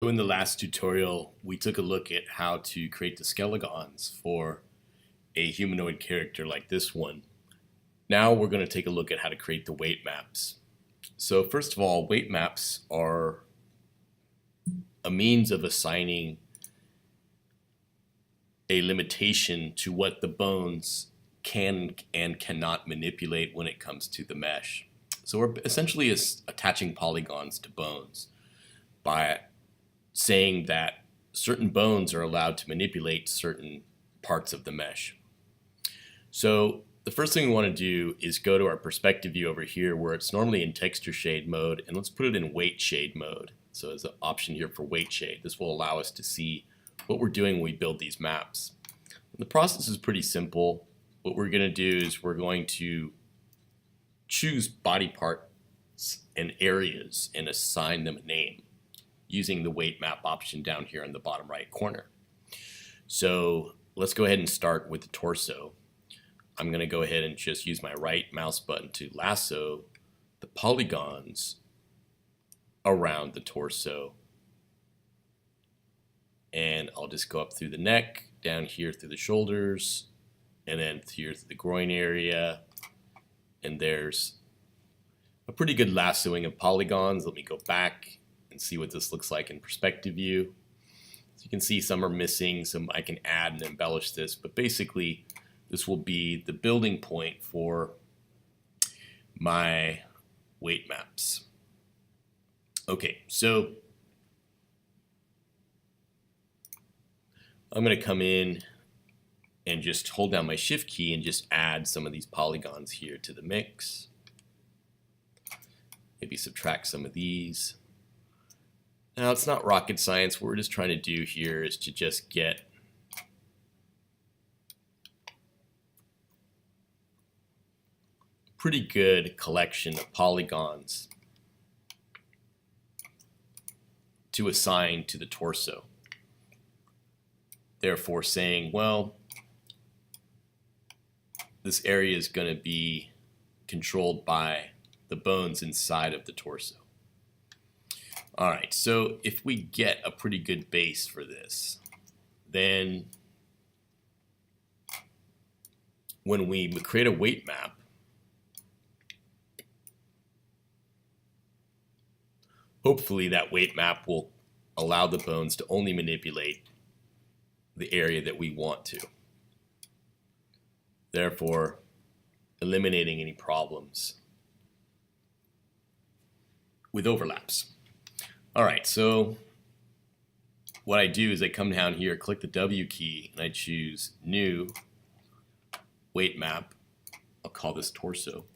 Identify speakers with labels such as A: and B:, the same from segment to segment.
A: So in the last tutorial, we took a look at how to create the skelegons for a humanoid character like this one. Now we're going to take a look at how to create the weight maps. So first of all, weight maps are a means of assigning a limitation to what the bones can and cannot manipulate when it comes to the mesh. So we're essentially attaching polygons to bones by saying that certain bones are allowed to manipulate certain parts of the mesh. So the first thing we want to do is go to our perspective view over here where it's normally in texture shade mode, and let's put it in weight shade mode. So there's an option here for weight shade. This will allow us to see what we're doing when we build these maps. The process is pretty simple. What we're going to do is we're going to choose body parts and areas and assign them a name using the weight map option down here in the bottom right corner. So let's go ahead and start with the torso. I'm going to go ahead and just use my right mouse button to lasso the polygons around the torso. And I'll just go up through the neck, down here through the shoulders, and then here through the groin area. And there's a pretty good lassoing of polygons. Let me go back and see what this looks like in perspective view. So you can see some are missing, some I can add and embellish this, but basically this will be the building point for my weight maps. Okay, so I'm going to come in and just hold down my shift key and just add some of these polygons here to the mix. Maybe subtract some of these. Now it's not rocket science. What we're just trying to do here is to just get a pretty good collection of polygons to assign to the torso. Therefore saying, well, this area is going to be controlled by the bones inside of the torso. All right, so if we get a pretty good base for this, then when we create a weight map, hopefully that weight map will allow the bones to only manipulate the area that we want to, therefore eliminating any problems with overlaps. All right, so what I do is I come down here, click the W key, and I choose New Weight Map. I'll call this Torso.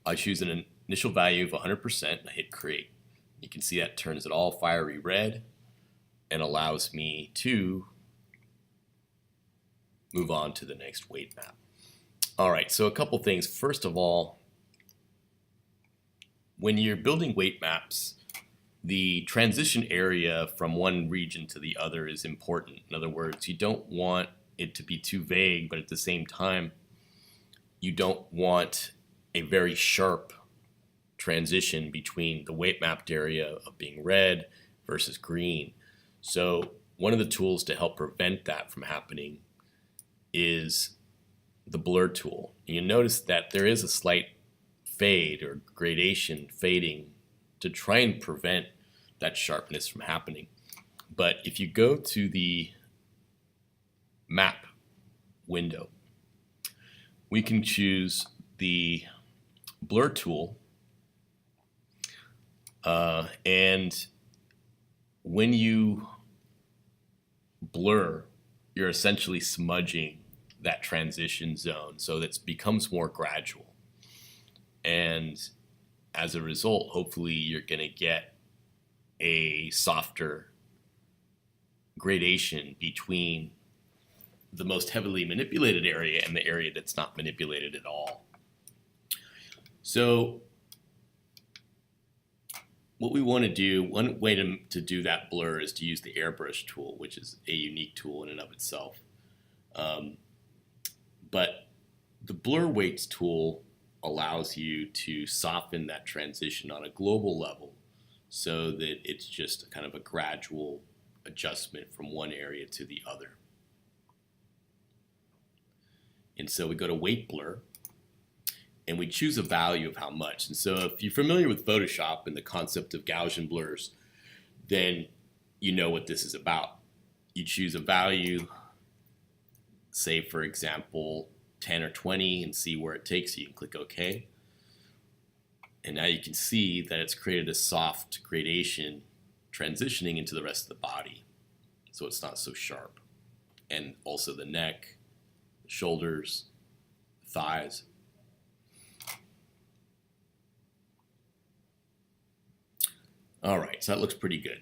A: I choose an initial value of 100% and I hit Create. You can see that turns it all fiery red and allows me to move on to the next weight map. All right, so a couple things. First of all, when you're building weight maps, the transition area from one region to the other is important. In other words, you don't want it to be too vague, but at the same time, you don't want a very sharp transition between the weight mapped area of being red versus green. So one of the tools to help prevent that from happening is the blur tool. And you notice that there is a slight fade or gradation fading to try and prevent that sharpness from happening. But if you go to the map window, we can choose the blur tool, and when you blur, you're essentially smudging that transition zone so that it becomes more gradual. And as a result, hopefully you're going to get a softer gradation between the most heavily manipulated area and the area that's not manipulated at all. So what we want to do, one way to do that blur is to use the airbrush tool, which is a unique tool in and of itself. But the blur weights tool allows you to soften that transition on a global level so that it's just kind of a gradual adjustment from one area to the other. And so we go to weight blur, and we choose a value of how much. And so if you're familiar with Photoshop and the concept of Gaussian blurs, then you know what this is about. You choose a value, say for example 10 or 20, and see where it takes you, and click OK. And now you can see that it's created a soft gradation transitioning into the rest of the body, so it's not so sharp. And also the neck, the shoulders, the thighs. All right, so that looks pretty good.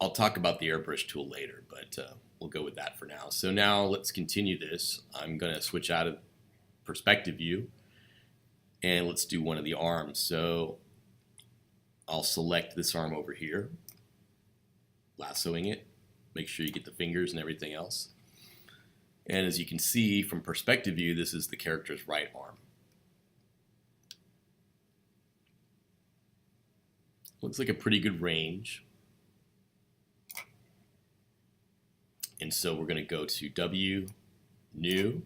A: I'll talk about the airbrush tool later, but we'll go with that for now. So now let's continue this. I'm going to switch out of perspective view, and let's do one of the arms. So I'll select this arm over here, lassoing it. Make sure you get the fingers and everything else. And as you can see from perspective view, this is the character's right arm. Looks like a pretty good range. And so we're going to go to W, New,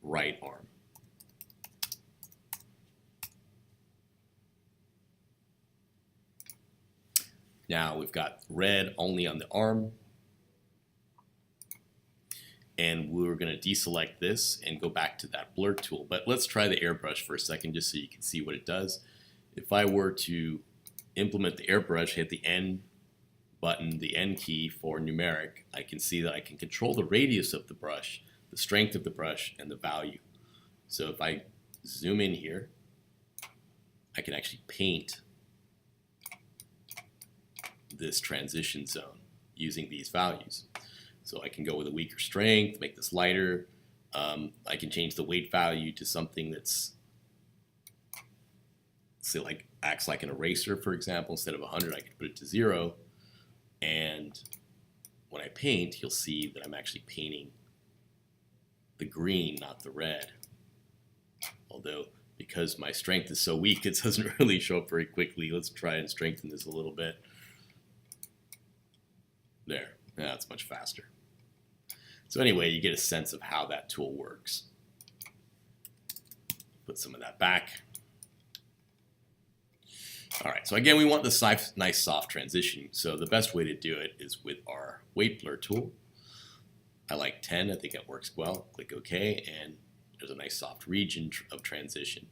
A: Right Arm. Now we've got red only on the arm. And we're going to deselect this and go back to that blur tool. But let's try the airbrush for a second just so you can see what it does. If I were to implement the airbrush, hit the N button, the N key for numeric, I can see that I can control the radius of the brush, the strength of the brush, and the value. So if I zoom in here, I can actually paint this transition zone using these values. So I can go with a weaker strength, make this lighter. I can change the weight value to something that's, say, like acts like an eraser, for example. Instead of 100, I could put it to 0. And when I paint, you'll see that I'm actually painting the green, not the red. Although, because my strength is so weak, it doesn't really show up very quickly. Let's try and strengthen this a little bit. There, that's much faster. So anyway, you get a sense of how that tool works. Put some of that back. All right, so again, we want this nice soft transition. So the best way to do it is with our weight blur tool. I like 10, I think it works well. Click OK, and there's a nice soft region of transition.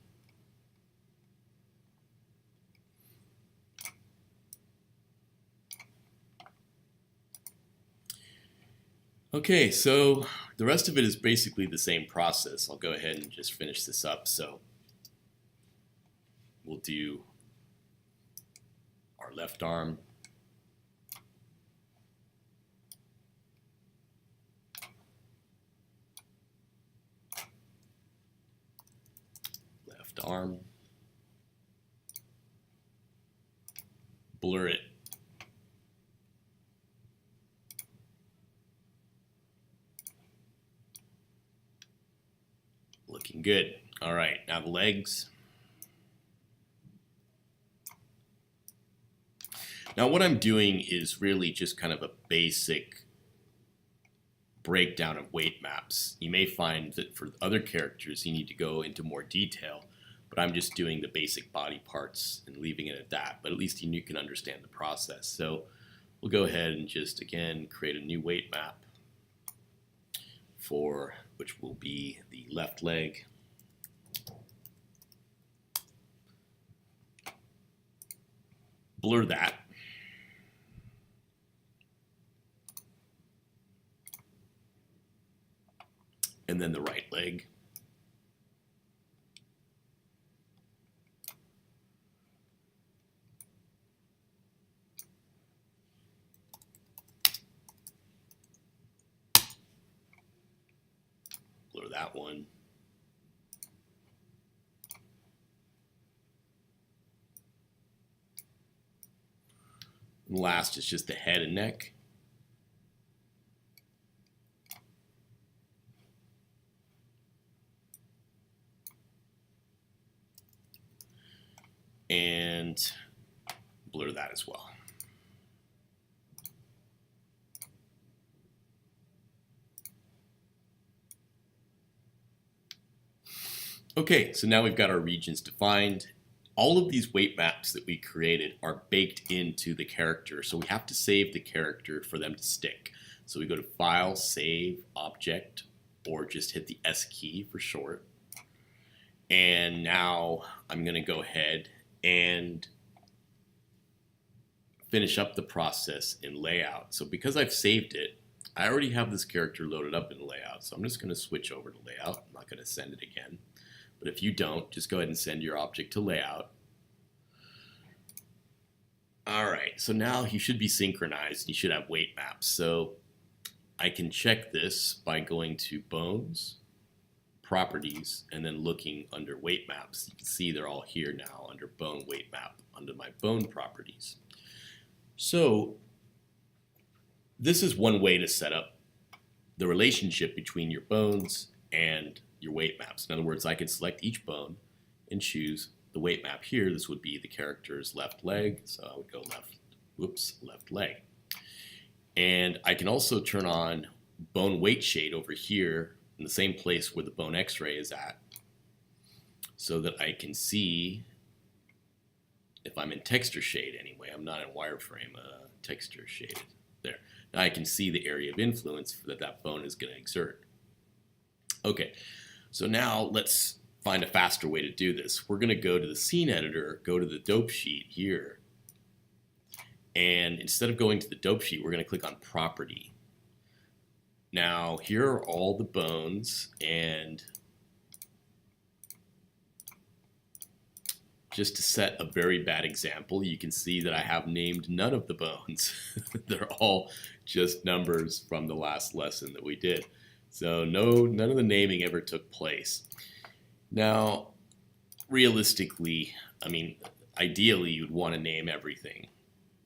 A: Okay, so the rest of it is basically the same process. I'll go ahead and just finish this up. So we'll do our left arm. Left arm. Blur it. Looking good. All right, now the legs. Now what I'm doing is really just kind of a basic breakdown of weight maps. You may find that for other characters you need to go into more detail, but I'm just doing the basic body parts and leaving it at that. But at least you can understand the process. So we'll go ahead and just, again, create a new weight map for which will be the left leg. Blur that. And then the right leg. Blur that one. And last is just the head and neck. And blur that as well. Okay, so now we've got our regions defined. All of these weight maps that we created are baked into the character, so we have to save the character for them to stick. So we go to File, Save, Object, or just hit the S key for short. And now I'm going to go ahead and finish up the process in Layout. So because I've saved it, I already have this character loaded up in Layout, so I'm just going to switch over to Layout. I'm not going to send it again. But if you don't, just go ahead and send your object to Layout. Alright, so now he should be synchronized. He should have weight maps. So I can check this by going to Bones, Properties, and then looking under Weight Maps. You can see they're all here now under Bone Weight Map, under my Bone Properties. So this is one way to set up the relationship between your bones and your weight maps. In other words, I could select each bone and choose the weight map here. This would be the character's left leg, so I would go left leg. And I can also turn on bone weight shade over here in the same place where the bone x-ray is at, so that I can see, if I'm in texture shade anyway, I'm not in wireframe, texture shade, there. Now I can see the area of influence that that bone is going to exert. Okay, so now let's find a faster way to do this. We're going to go to the scene editor, go to the dope sheet here, and instead of going to the dope sheet, we're going to click on property. Now here are all the bones, and just to set a very bad example, you can see that I have named none of the bones. They're all just numbers from the last lesson that we did. So none of the naming ever took place. Now, realistically, I mean, ideally you'd want to name everything,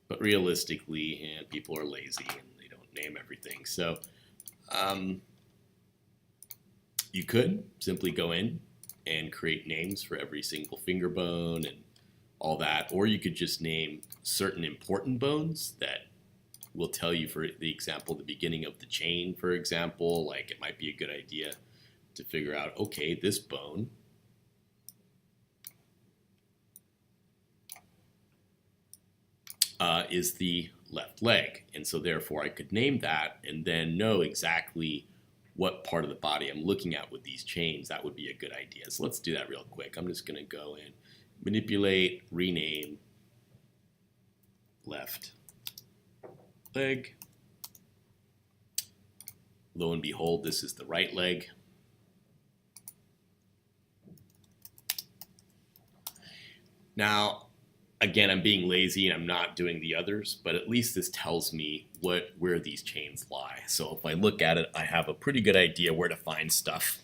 A: but realistically, people are lazy and they don't name everything. So you could simply go in and create names for every single finger bone and all that, or you could just name certain important bones that will tell you, for the example, the beginning of the chain, for example. Like, it might be a good idea to figure out, okay, this bone is the left leg, and so therefore I could name that and then know exactly what part of the body I'm looking at with these chains. That would be a good idea. So let's do that real quick. I'm just going to go in, manipulate, rename, left leg. Lo and behold, this is the right leg. Now, again, I'm being lazy and I'm not doing the others, but at least this tells me where these chains lie. So if I look at it, I have a pretty good idea where to find stuff.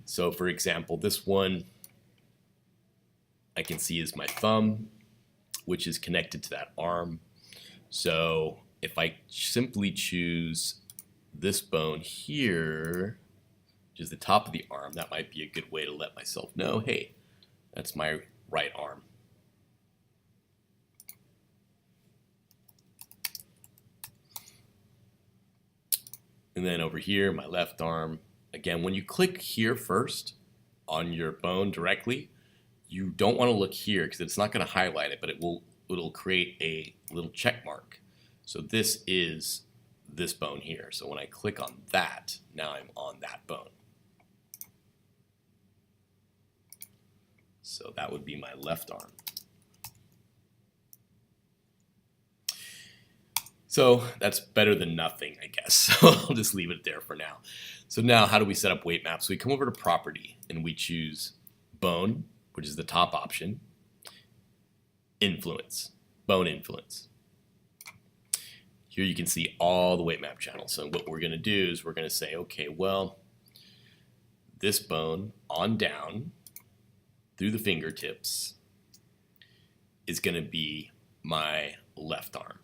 A: So for example, this one I can see is my thumb, which is connected to that arm. So if I simply choose this bone here, which is the top of the arm, that might be a good way to let myself know, hey, that's my right arm. And then over here, my left arm. Again, when you click here first on your bone directly, you don't want to look here because it's not going to highlight it, but it'll create a little check mark. So this is this bone here. So when I click on that, now I'm on that bone. So that would be my left arm. So that's better than nothing, I guess. So I'll just leave it there for now. So now how do we set up weight maps? So we come over to property and we choose bone, which is the top option, influence, bone influence. Here you can see all the weight map channels. So what we're going to do is we're going to say, okay, well, this bone on down through the fingertips is going to be my left arm.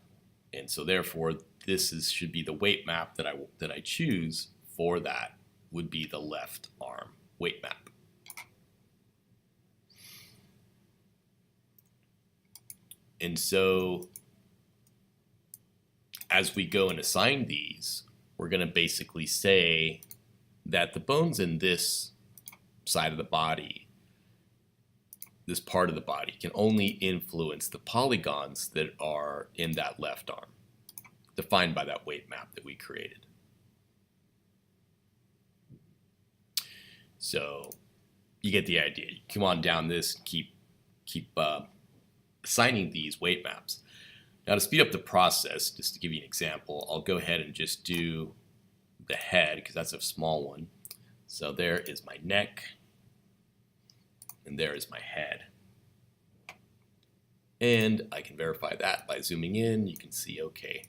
A: And so therefore, this should be the weight map that I choose for that would be the left arm weight map. And so as we go and assign these, we're going to basically say that the bones in this side of the body, this part of the body, can only influence the polygons that are in that left arm, defined by that weight map that we created. So you get the idea. You come on down this, keep assigning these weight maps. Now to speed up the process, just to give you an example, I'll go ahead and just do the head, because that's a small one. So there is my neck, and there is my head. And I can verify that by zooming in. You can see, okay,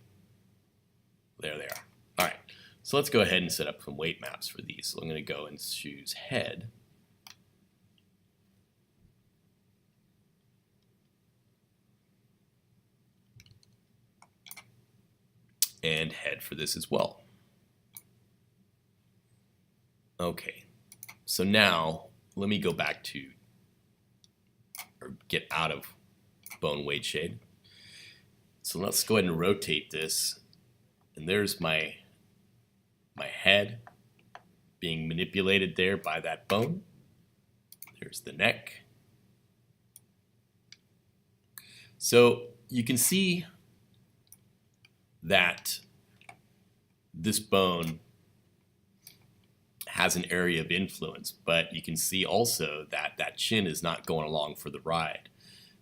A: there they are. All right, so let's go ahead and set up some weight maps for these. So I'm going to go and choose head. And head for this as well. Okay, so now let me go back to, or get out of bone weight shade. So let's go ahead and rotate this, and there's my head being manipulated there by that bone. There's the neck. So you can see that this bone has an area of influence, but you can see also that that chin is not going along for the ride.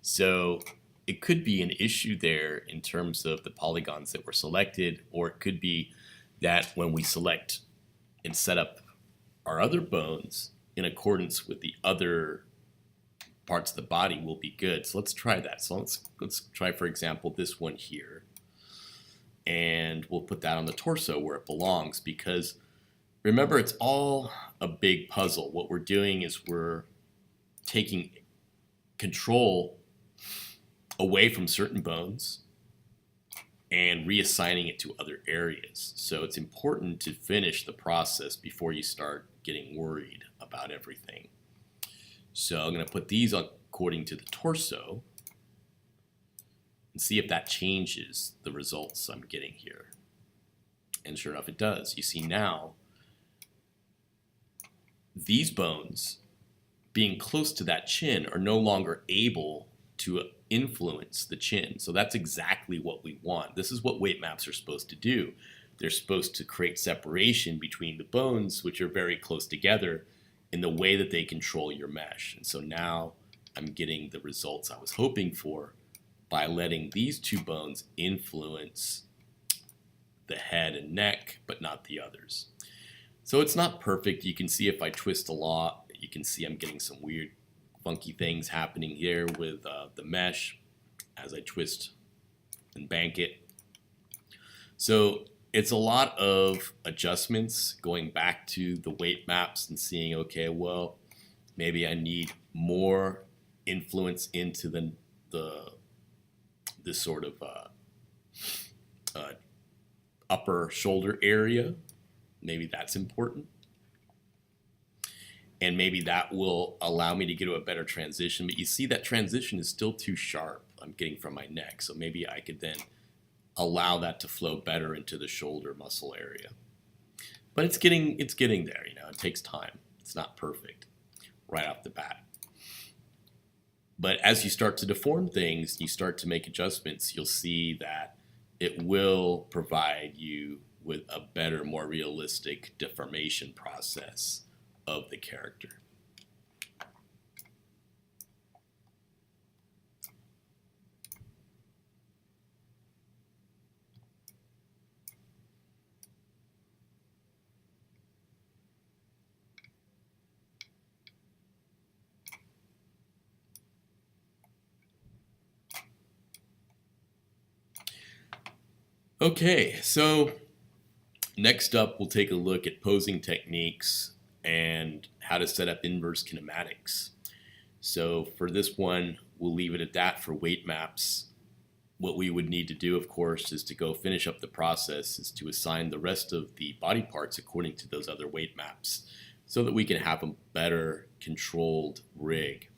A: So it could be an issue there in terms of the polygons that were selected, or it could be that when we select and set up our other bones in accordance with the other parts of the body will be good. So let's try that. So let's try, for example, this one here. And we'll put that on the torso where it belongs, because remember, it's all a big puzzle. What we're doing is we're taking control away from certain bones and reassigning it to other areas. So it's important to finish the process before you start getting worried about everything. So I'm going to put these on according to the torso and see if that changes the results I'm getting here. And sure enough, it does. You see now, these bones being close to that chin are no longer able to influence the chin. So that's exactly what we want. This is what weight maps are supposed to do. They're supposed to create separation between the bones, which are very close together, in the way that they control your mesh. And so now I'm getting the results I was hoping for by letting these two bones influence the head and neck, but not the others. So it's not perfect. You can see if I twist a lot, you can see I'm getting some weird, funky things happening here with the mesh as I twist and bank it. So it's a lot of adjustments, going back to the weight maps and seeing, okay, well, maybe I need more influence into this sort of upper shoulder area. Maybe that's important. And maybe that will allow me to get to a better transition. But you see that transition is still too sharp I'm getting from my neck. So maybe I could then allow that to flow better into the shoulder muscle area. But it's getting there, you know, it takes time. It's not perfect right off the bat. But as you start to deform things, you start to make adjustments, you'll see that it will provide you with a better, more realistic deformation process of the character. Okay, so next up we'll take a look at posing techniques and how to set up inverse kinematics. So for this one, we'll leave it at that for weight maps. What we would need to do, of course, is to go finish up the process, is to assign the rest of the body parts according to those other weight maps so that we can have a better controlled rig.